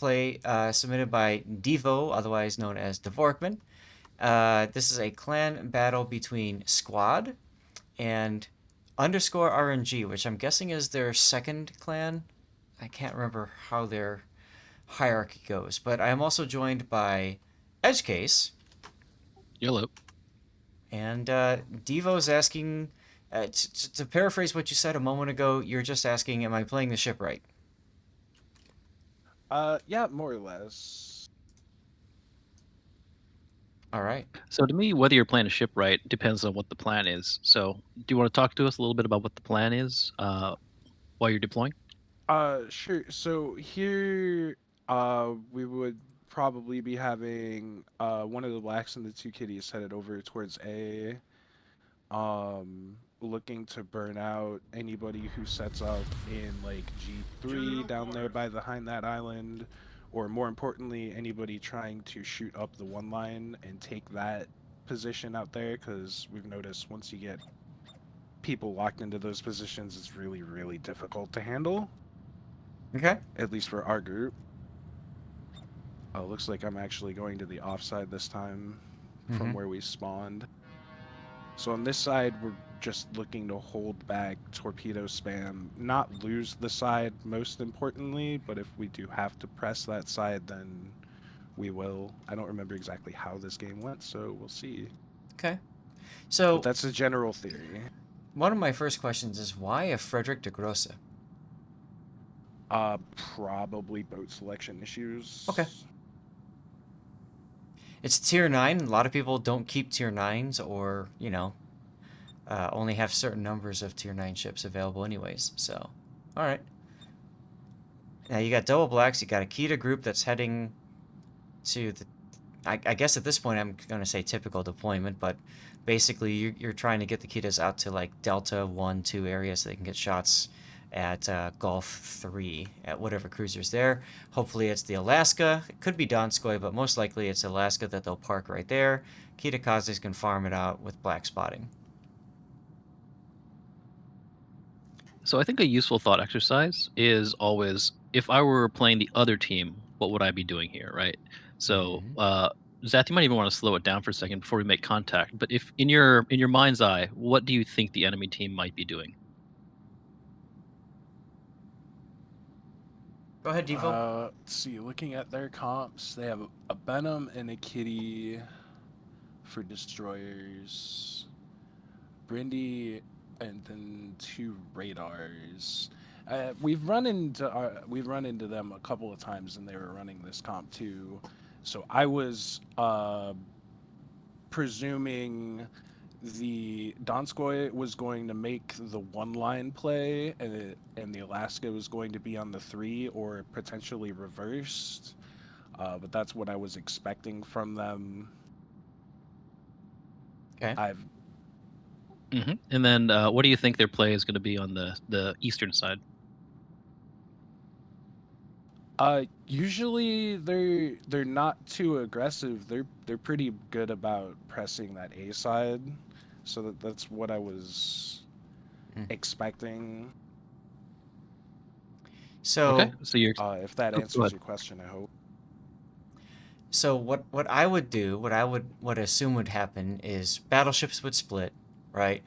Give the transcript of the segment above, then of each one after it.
gameplay submitted by Devo, otherwise known as Devorakman. This is a clan battle between Squad and underscore RNG, which I'm guessing is their second clan. I can't remember how their hierarchy goes, but I am also joined by Edgecase, Yellow. and Devo's asking, to paraphrase what you said a moment ago, you're just asking, am I playing the ship right? Yeah, more or less. All right. So to me, whether you're playing a ship right depends on what the plan is. So do you want to talk to us a little bit about what the plan is while you're deploying? Sure. So here, we would probably be having one of the blacks and the two kitties headed over towards A, looking to burn out anybody who sets up in like G3 down there by behind that island, or more importantly, anybody trying to shoot up the one line and take that position out there, because we've noticed once you get people locked into those positions, it's really, really difficult to handle, Okay. at least for our group. Looks like I'm actually going to the offside this time Mm-hmm. from where we spawned. So on this side, we're just looking to hold back torpedo spam, not lose the side most importantly, but if we do have to press that side, then we will. I don't remember exactly how this game went, so we'll see. Okay. But So that's a general theory. one of my first questions is why a Frederick de Grosse? Probably boat selection Okay. issues. It's tier 9. A lot of people don't keep tier 9s or, only have certain numbers of tier 9 ships available anyways. So, all right. Now you got double blacks, you got a Kita group that's heading to the I guess at this point I'm going to say typical deployment, but basically you're trying to get the Kitas out to like Delta 1, 2 areas so they can get shots at Gulf 3 at whatever cruiser's there. Hopefully it's the Alaska. It could be Donskoy, but most likely it's Alaska that they'll park right there. Kita Kazes can farm it out with black spotting. So I think a useful thought exercise is always if I were playing the other team, what would I be doing here, right? So Mm-hmm. Zath, you might even want to slow it down for a second before we make contact. But if in your mind's eye, what do you think the enemy team might be doing? Go ahead, Devo. Let's see. Looking at their comps, they have a Benham and a Kitty for destroyers, Brindy, and then two radars. We've run into them a couple of times, and they were running this comp too. So I was presuming the Donskoy was going to make the one line play, and the Alaska was going to be on the three or potentially reversed. But that's what I was expecting from them. Okay. I've And then what do you think their play is going to be on the eastern side? Usually they're not too aggressive. They're pretty good about pressing that A side, so that's what I was Mm. expecting. Okay, So so you're If that oh, go answers ahead. your question, I hope. what I would do, what I would assume would happen is battleships would split, right?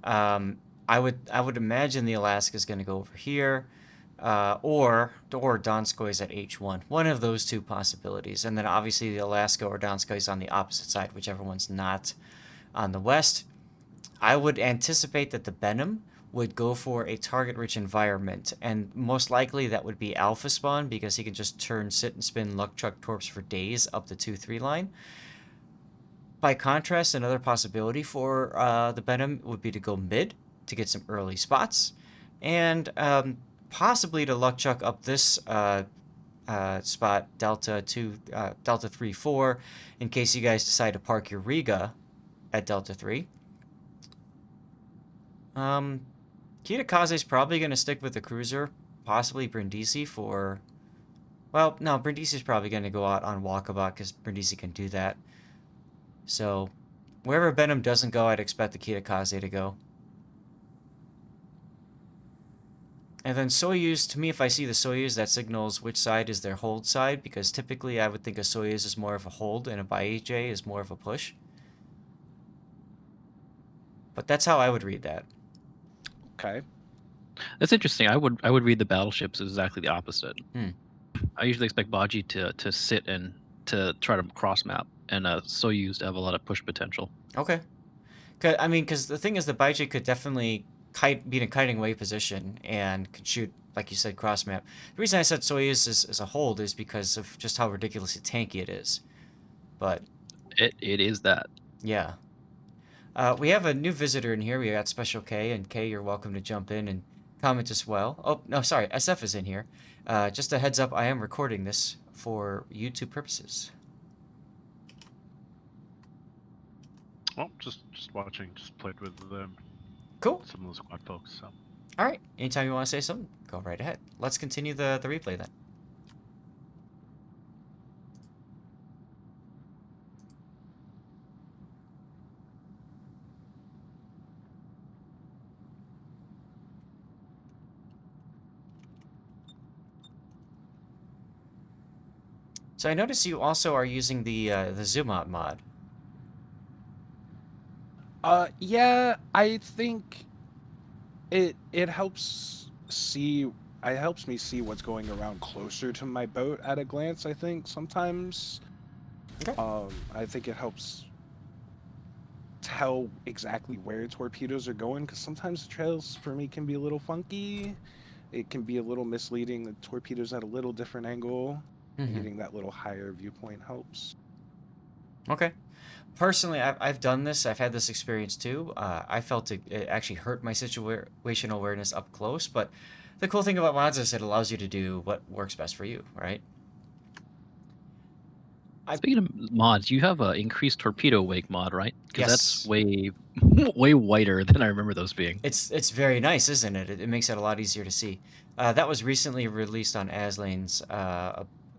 Um, I would imagine the Alaska is going to go over here, or Donskoy is at H1. One of those two possibilities, and then obviously the Alaska or Donskoy is on the opposite side, whichever one's not on the west. I would anticipate that the Benham would go for a target-rich environment, and most likely that would be Alpha Spawn because he can just turn, sit, and spin Luck Truck Torps for days up the 2-3 line. By contrast, another possibility for the Benham would be to go mid to get some early spots, and possibly to Luck Chuck up this spot, Delta 2, Delta 3, 4, in case you guys decide to park your Riga at Delta 3. Um, Kitakaze is probably going to stick with the cruiser, possibly Brindisi for. Well, no, Brindisi is probably going to go out on Walkabout because Brindisi can do that. So, wherever Benham doesn't go, I'd expect the Kitakaze to go. And then Soyuz, to me, if I see the Soyuz, that signals which side is their hold side, because typically I would think a Soyuz is more of a hold and a Baijie is more of a push. But that's how I would read that. Okay. That's interesting. I would read the battleships as exactly the opposite. Hmm. I usually expect Baji to sit and to try to cross map, and Soyuz to have a lot of push potential. Okay. I mean, because the thing is, the Baijie could definitely be in a kiting away position and could shoot, like you said, cross map. The reason I said Soyuz is a hold is because of just how ridiculously tanky it is. But It is that. yeah. We have a new visitor in here. We got Special K, and K, you're welcome to jump in and comment as well. Oh, no, sorry, SF is in here. Just a heads up, I am recording this for YouTube purposes. Oh, just watching. Just played with Cool. some of those squad folks. So All right, anytime you want to say something, go right ahead. Let's continue the replay then. So I notice you also are using the zoom out mod. Yeah, I think it helps see. It helps me see what's going around closer to my boat at a glance. I think sometimes. Okay. I think it helps tell exactly where torpedoes are going, because sometimes the trails for me can be a little funky. It can be a little misleading. The torpedoes at a little different angle. And Mm-hmm. getting that little higher viewpoint helps. Okay. Personally, I've done this. I've had this experience too. I felt it actually hurt my situational awareness up close, but the cool thing about mods is it allows you to do what works best for you, right? Speaking of mods, you have a increased torpedo wake mod, right? Because that's Yes. way way whiter than I remember those being. It's very nice, isn't it? It makes it a lot easier to see. That was recently released on Aslane's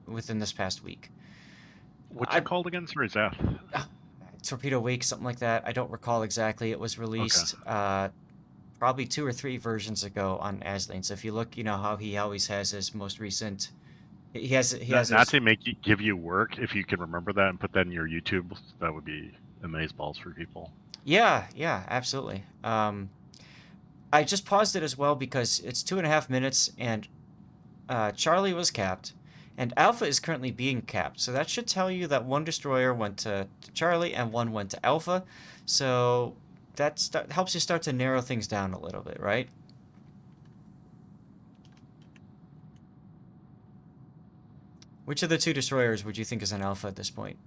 within this past week. what's I it called again? Sorry, Zaf. Torpedo Wake, something like that. I don't recall exactly. It was released probably 2 or 3 versions ago on Aslane. So if you look, you know how he always has his most recent. He has Not his, to give you work, if you can remember that and put that in your YouTube, that would be amazeballs for people. yeah, absolutely. I just paused it as well because it's 2.5 minutes and Charlie was capped, and Alpha is currently being capped. So that should tell you that 1 destroyer went to Charlie and 1 went to Alpha. So that helps you start to narrow things down a little bit, right? Which of the 2 destroyers would you think is an Alpha at this point?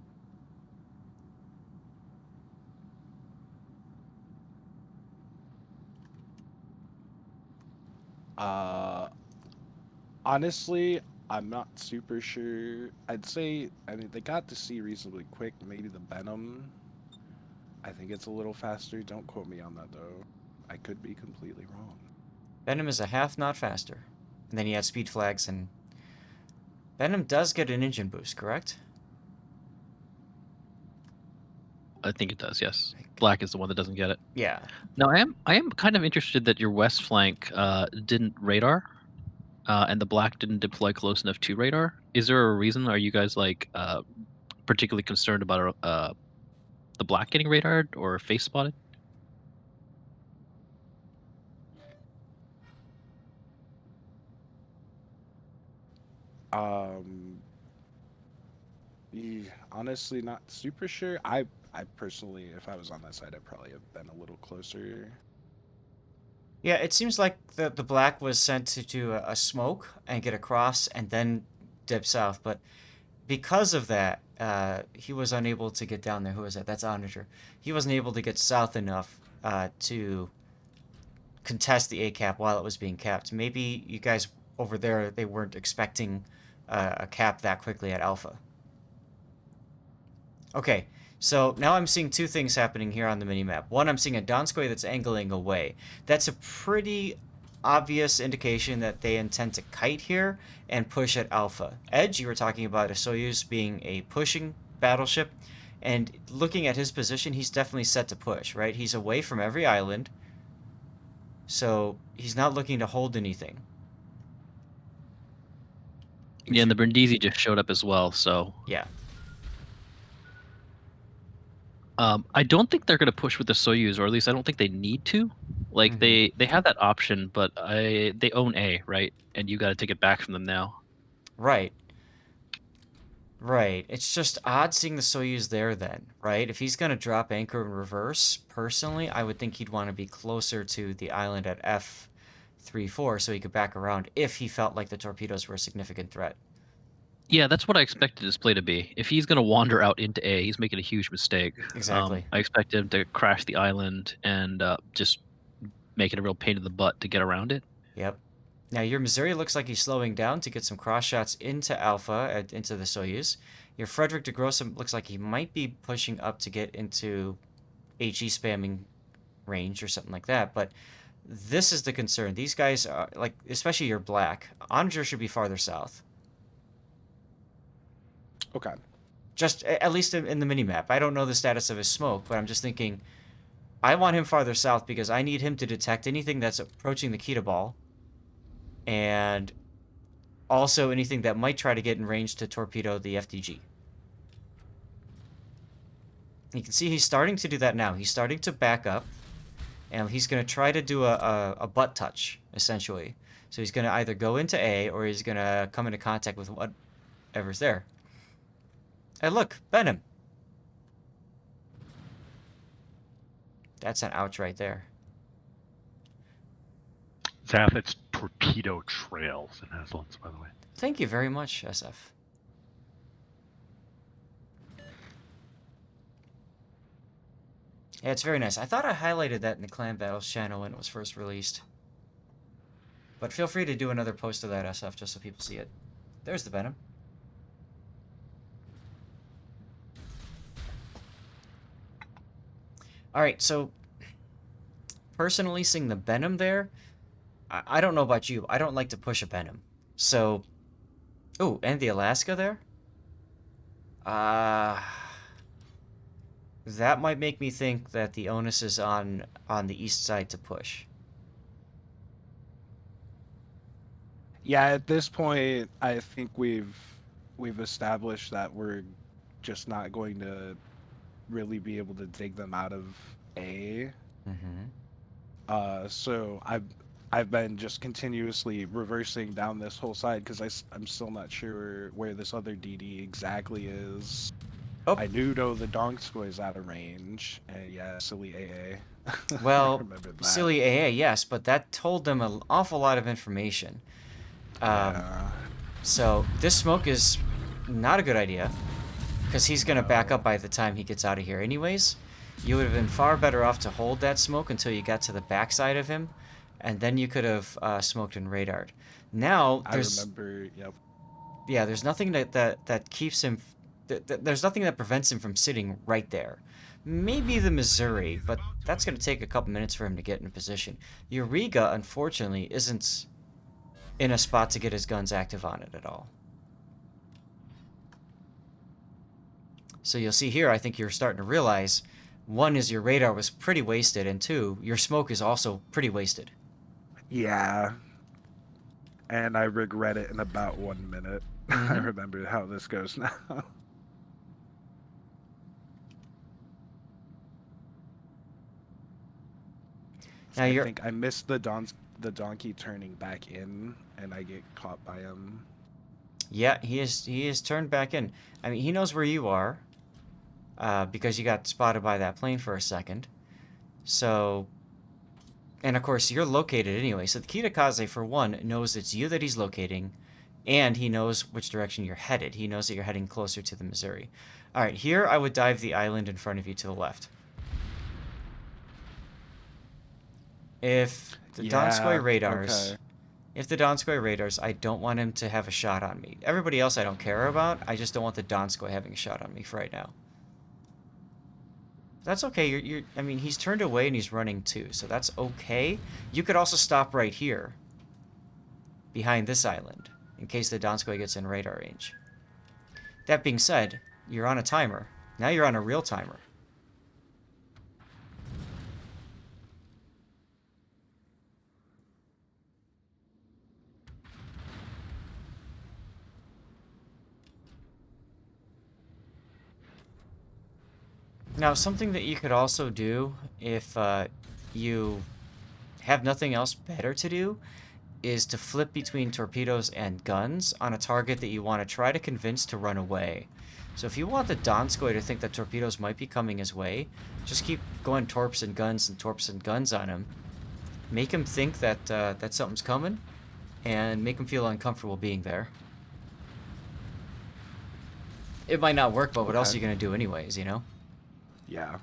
Honestly, I'm not super sure. I'd say, I mean, they got to sea reasonably quick. Maybe the Venom. I think it's a little faster. Don't quote me on that though. I could be completely wrong. Venom is a half knot faster. And then he has speed flags, and Venom does get an engine boost, correct? I think it does. Yes, Black is the one that doesn't get it. Yeah. Now I am kind of interested that your west flank didn't radar, and the Black didn't deploy close enough to radar. Is there a reason? Are you guys like particularly concerned about the Black getting radared or face spotted? Um, honestly, not super sure. I personally, if I was on that side, I'd probably have been a little closer. Yeah, it seems like the Black was sent to do a smoke and get across and then dip south, but because of that, he was unable to get down there. Who was that? That's Onager. He wasn't able to get south enough to contest the A cap while it was being capped. Maybe you guys over there, they weren't expecting a cap that quickly at Alpha. Okay, so now I'm seeing 2 things happening here on the minimap. One, I'm seeing a Donskoy that's angling away. That's a pretty obvious indication that they intend to kite here and push at Alpha. Edge, you were talking about a Soyuz being a pushing battleship, and looking at his position, he's definitely set to push, right? He's away from every island, so he's not looking to hold anything. Yeah, and the Brindisi just showed up as well, so Yeah. I don't think they're gonna push with the Soyuz, or at least I don't think they need to. Like Mhm. they have that option, but they own A, right? And you got to take it back from them now. Right. Right. It's just odd seeing the Soyuz there then, right? If he's going to drop anchor in reverse, personally, I would think he'd want to be closer to the island at F34 so he could back around if he felt like the torpedoes were a significant threat. Yeah, that's what I expected his play to be. If he's gonna wander out into A, he's making a huge mistake. Exactly. I expect him to crash the island and just make it a real pain in the butt to get around it. Yep. Now your Missouri looks like he's slowing down to get some cross shots into Alpha, into the Soyuz. Your Frederick de Grosse looks like he might be pushing up to get into HE spamming range or something like that, but this is the concern. These guys are like, especially your black. Onager should be farther south. Okay. Just at least in the mini map. I don't know the status of his smoke, but I'm just thinking I want him farther south because I need him to detect anything that's approaching the Kita ball, and also anything that might try to get in range to torpedo the FDG. You can see he's starting to do that now. He's starting to back up, and he's going to try to do a butt touch, essentially. So he's going to either go into A, or he's going to come into contact with whatever's there. Hey, look, Venom. That's an ouch right there. Zaf, it's torpedo trails in Haslunds, by the way. Thank you very much, SF. Yeah, it's very nice. I thought I highlighted that in the Clan Battles channel when it was first released. But feel free to do another post of that, SF, just so people see it. There's the Venom. Alright, so personally seeing the Venom there, I don't know about you. I don't like to push a Venom. So, oh, and the Alaska there? That might make me think that the onus is on the east side to push. Yeah, at this point, I think we've established that we're just not going to really be able to dig them out of A. So I've been just continuously reversing down this whole side because I'm still not sure where this other DD exactly is. Oh. I do know the Donskoy is out of range, and yeah, silly AA. Well, Remember that. silly AA, yes, but that told them an awful lot of information. Yeah. So this smoke is not a good idea, because he's going to back up by the time he gets out of here anyways. You would have been far better off to hold that smoke until you got to the backside of him, and then you could have smoked and radared. Now, there's... I remember, yep. Yeah, there's nothing that keeps him... There's nothing that prevents him from sitting right there. Maybe the Missouri, but that's going to take a couple minutes for him to get in position. Eureka, unfortunately, isn't in a spot to get his guns active on it at all. So you'll see here, I think you're starting to realize, one is your radar was pretty wasted, and two, your smoke is also pretty wasted. Yeah. And I regret it in about 1 minute. I remember how this goes now. Now I think I missed the donkey turning back in, and I get caught by him. Yeah, he is turned back in. I mean, he knows where you are, because you got spotted by that plane for a second. So, and of course, you're located anyway. So the Kitakaze, for one, knows it's you that he's locating, and he knows which direction you're headed. He knows that you're heading closer to the Missouri. All right, here I would dive the island in front of you to the left. If the Donskoy radars... Okay. If the Donskoy radars, I don't want him to have a shot on me. Everybody else I don't care about. I just don't want the Donskoy having a shot on me for right now. That's okay. You're I mean, he's turned away and he's running too, so that's okay. You could also stop right here, behind this island, in case the Donskoy gets in radar range. That being said, you're on a timer. Now you're on a real timer. Now, something that you could also do if you have nothing else better to do is to flip between torpedoes and guns on a target that you want to try to convince to run away. So if you want the Donskoy to think that torpedoes might be coming his way, just keep going torps and guns on him. Make him think that that something's coming, and make him feel uncomfortable being there. It might not work, but what else are you Okay. gonna do anyways, you know? Yeah.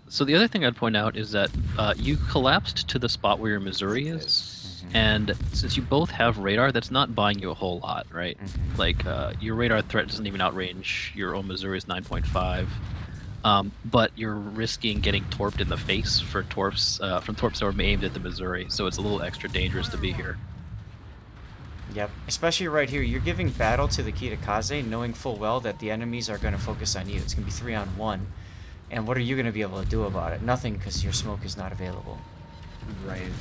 So the other thing I'd point out is that you collapsed to the spot where your Missouri is, This. and since you both have radar, that's not buying you a whole lot, right? Like your radar threat doesn't even outrange your own Missouri's 9.5. But you're risking getting torped in the face for torps from torps that were aimed at the Missouri, so it's a little extra dangerous to be here. Yep. Especially right here, you're giving battle to the Kitakaze, knowing full well that the enemies are going to focus on you. It's going to be 3-on-1. And what are you going to be able to do about it? Nothing, because your smoke is not available. Right.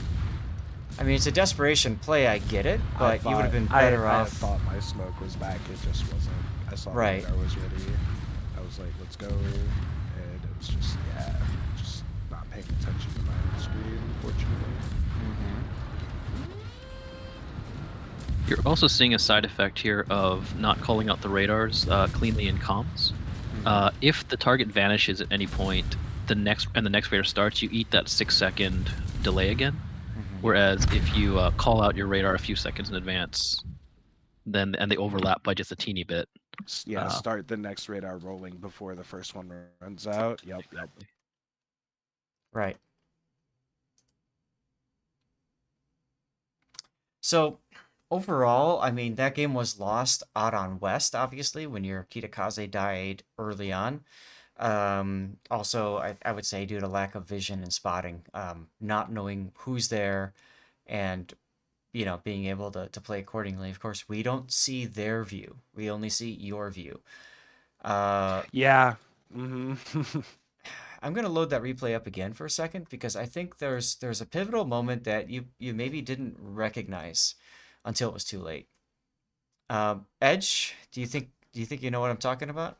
I mean, it's a desperation play, I get it, but you would have been better I off... thought my smoke was back. It just wasn't. I saw Right. the radar was ready. I was like, let's go. And it was just, yeah, just not paying attention to my own screen, unfortunately. You're also seeing a side effect here of not calling out the radars cleanly in comms. If the target vanishes at any point, the next radar starts, you eat that 6-second delay again. Whereas if you call out your radar a few seconds in advance, then and they overlap by just a teeny bit. Yeah, start the next radar rolling before the first one runs out. Yep. Right. So, overall, I mean, that game was lost out on West, obviously, when your Kitakaze died early on. Also, I would say due to lack of vision and spotting, not knowing who's there, and, you know, being able to play accordingly. Of course, we don't see their view. We only see your view. Yeah. I'm gonna load that replay up again for a second because I think there's a pivotal moment that you maybe didn't recognize until it was too late. Edge, do you think you know what I'm talking about?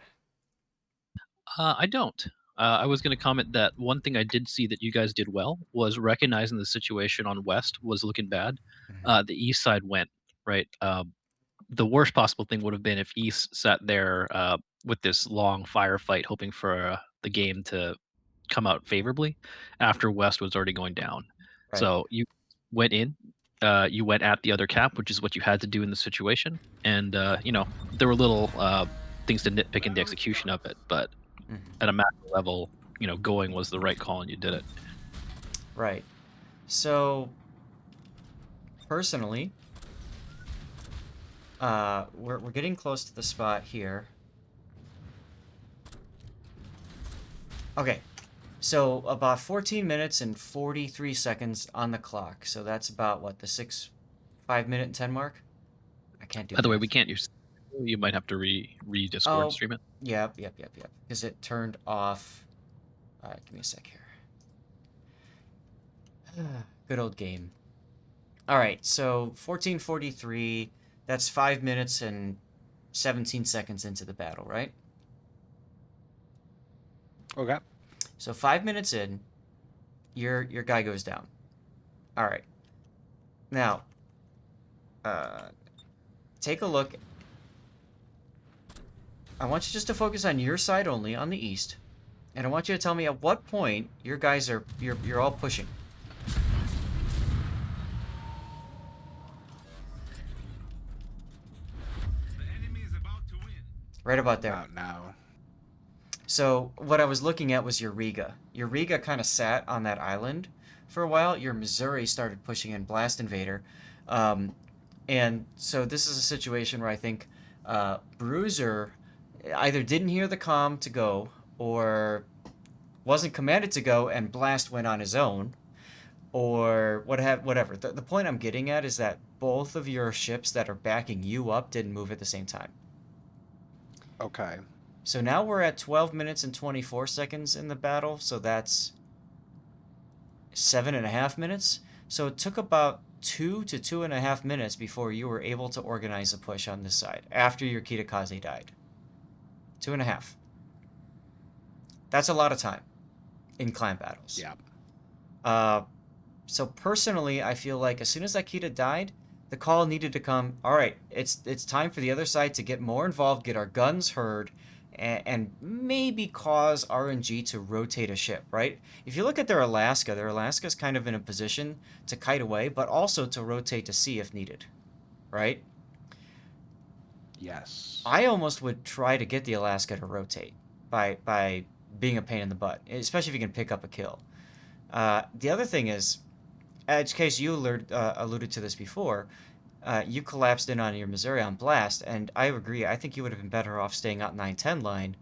I don't. I was going to comment that one thing I did see that you guys did well was recognizing the situation on West was looking bad. The East side went right. The worst possible thing would have been if East sat there with this long firefight, hoping for the game to come out favorably after West was already going down. Right. So you went in, you went at the other cap, which is what you had to do in the situation, and there were little things to nitpick in the execution of it, but at a macro level, going was the right call, and you did it. Right. So, personally, we're getting close to the spot here. Okay. So, about 14 minutes and 43 seconds on the clock. So that's about, what, the 5 minute and 10 mark? I can't do By the way, math. we can't use. You might have to re-Discord Oh, stream it. yep. Because it turned off. Alright, give me a sec here. Good old game. Alright, so 14:43. That's 5 minutes and 17 seconds into the battle, right? Okay. So 5 minutes in, your guy goes down. Alright. Now, take a look. I want you just to focus on your side only, on the east. And I want you to tell me at what point your guys are you're all pushing. Right about there. About now. So what I was looking at was your Riga. Your Riga kind of sat on that island for a while. Your Missouri started pushing in Blast Invader. And so this is a situation where I think Bruiser either didn't hear the comm to go or wasn't commanded to go and Blast went on his own or whatever. The point I'm getting at is that both of your ships that are backing you up didn't move at the same time. Okay. So now we're at 12 minutes and 24 seconds in the battle, so that's 7.5 minutes. So it took about 2 to 2.5 minutes before you were able to organize a push on this side after your Kitakaze died. 2.5. That's a lot of time in clan battles. Yeah. So personally, I feel like as soon as Akita died, the call needed to come. All right, it's time for the other side to get more involved, get our guns heard, and maybe cause RNG to rotate a ship. Right? If you look at their Alaska's kind of in a position to kite away, but also to rotate to sea if needed. Right? Yes. I almost would try to get the Alaska to rotate by being a pain in the butt, especially if you can pick up a kill. The other thing is, in case you alluded to this before, you collapsed in on your Missouri on blast, and I agree. I think you would have been better off staying out 9-10 line,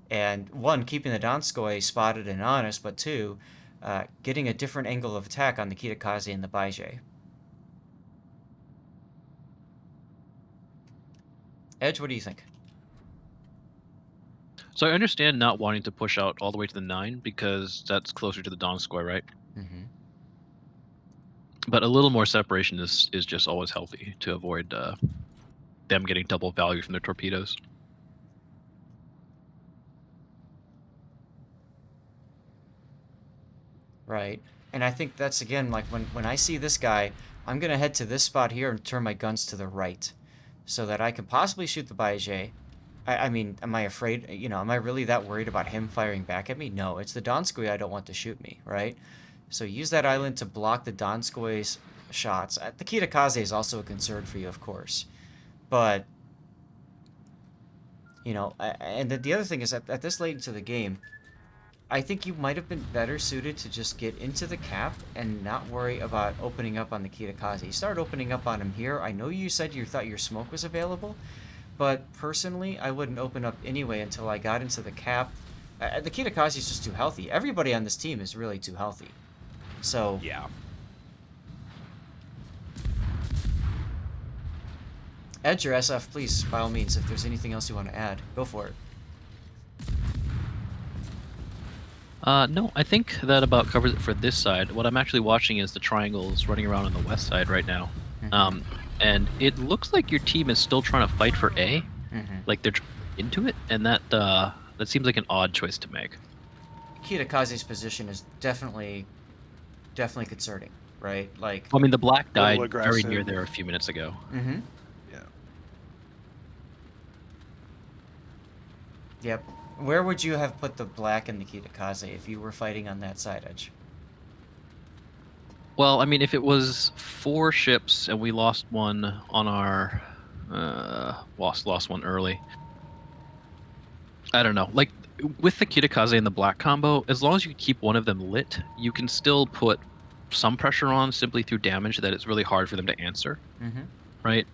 and one, keeping the Donskoy spotted and honest, but two, getting a different angle of attack on the Kitakaze and the Baije. Edge, what do you think? So I understand not wanting to push out all the way to the 9 because that's closer to the Donskoy, right? Mm-hmm. But a little more separation is just always healthy to avoid them getting double value from their torpedoes. Right. And I think that's, again, like when I see this guy, I'm going to head to this spot here and turn my guns to the right so that I can possibly shoot the Baije. I mean, am I afraid, am I really that worried about him firing back at me? No, it's the Donskoy I don't want to shoot me, right? So use that island to block the Donskoy's shots. The Kitakaze is also a concern for you, of course. But, and then the other thing is that at this late into the game, I think you might have been better suited to just get into the cap and not worry about opening up on the Kitakaze. You start opening up on him here. I know you said you thought your smoke was available, but personally, I wouldn't open up anyway until I got into the cap. The Kitakaze is just too healthy. Everybody on this team is really too healthy. So, Yeah. Edge or SF, please, by all means, if there's anything else you want to add, go for it. No, I think that about covers it for this side. What I'm actually watching is the triangles running around on the west side right now. Mhm. And it looks like your team is still trying to fight for A. Mhm. Like they're into it, and that seems like an odd choice to make. Kitakaze's position is definitely concerning, right? Like, I mean, the black Little died very near aggressive. there a few minutes ago. mm-hmm. Yeah. Yep. Where would you have put the black and the Kitakaze if you were fighting on that side, Edge? Well, I mean, if it was 4 ships and we lost one on our lost one early, I don't know. Like with the Kitakaze and the black combo, as long as you keep one of them lit, you can still put some pressure on simply through damage that it's really hard for them to answer, Mm-hmm. right?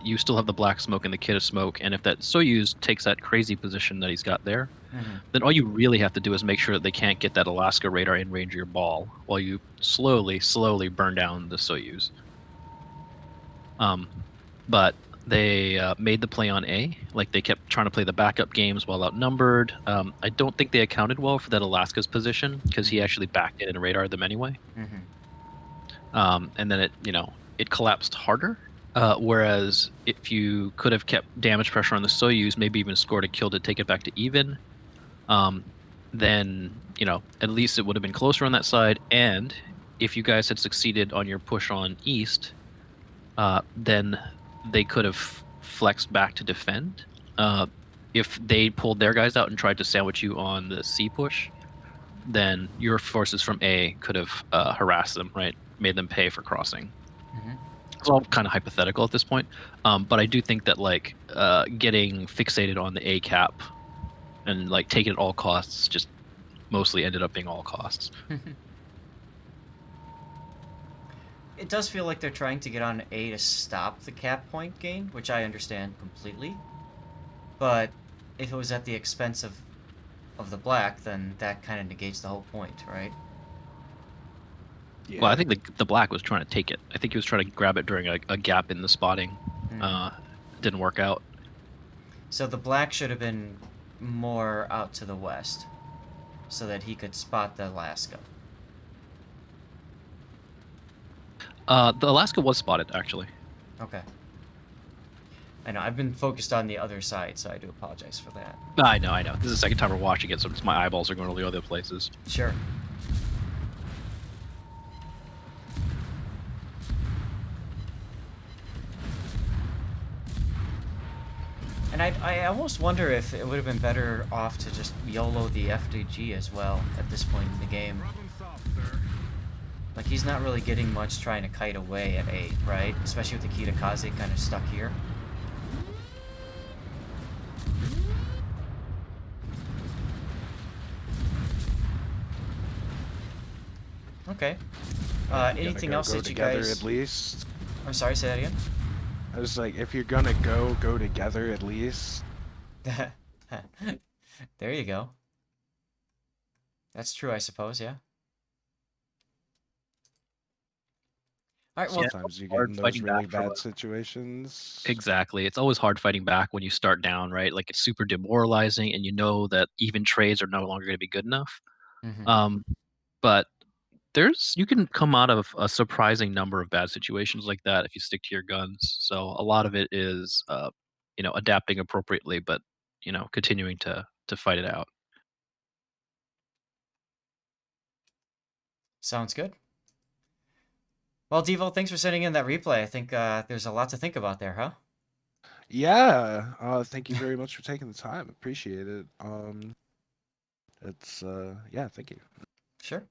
You still have the black smoke and the Kid of Smoke, and if that Soyuz takes that crazy position that he's got there, Mm-hmm. then all you really have to do is make sure that they can't get that Alaska radar in range of your ball while you slowly burn down the Soyuz. But they made the play on A. Like they kept trying to play the backup games while outnumbered. I don't think they accounted well for that Alaska's position because he actually backed in and radared them anyway. Mm-hmm. And then it collapsed harder. Whereas if you could have kept damage pressure on the Soyuz, maybe even scored a kill to take it back to even, then at least it would have been closer on that side. And if you guys had succeeded on your push on east, then they could have flexed back to defend. If they pulled their guys out and tried to sandwich you on the C push, then your forces from A could have harassed them, right? Made them pay for crossing. Mm-hmm. It's all kind of hypothetical at this point, but I do think that getting fixated on the A cap and taking it at all costs just mostly ended up being all costs. It does feel like they're trying to get on A to stop the cap point gain, which I understand completely. But if it was at the expense of the black, then that kind of negates the whole point, right? Yeah. Well, I think the black was trying to take it. I think he was trying to grab it during a gap in the spotting. Didn't work out. So the black should have been more out to the west so that he could spot the Alaska. The Alaska was spotted, actually. Okay. I know I've been focused on the other side, so I do apologize for that. I know. This is the second time we're watching it, so it's, my eyeballs are going all the other places. Sure. And I almost wonder if it would have been better off to just YOLO the FDG as well at this point in the game. Like, he's not really getting much trying to kite away at 8, right? Especially with the Kitakaze kind of stuck here. Okay. Anything else that you guys... at least? I'm sorry, say that again? I was like, if you're gonna go together at least. There you go. That's true, I suppose, yeah. Alright, well, Sometimes you get in those really bad situations. Exactly. It's always hard fighting back when you start down, right? Like, it's super demoralizing, and you know that even trades are no longer going to be good enough. mhm. But you can come out of a surprising number of bad situations like that if you stick to your guns. So a lot of it is, adapting appropriately, but continuing to fight it out. Sounds good. Well, Devo, thanks for sending in that replay. I think there's a lot to think about there, huh? Yeah. Thank you very much for taking the time. Appreciate it. It's yeah, thank you. Sure.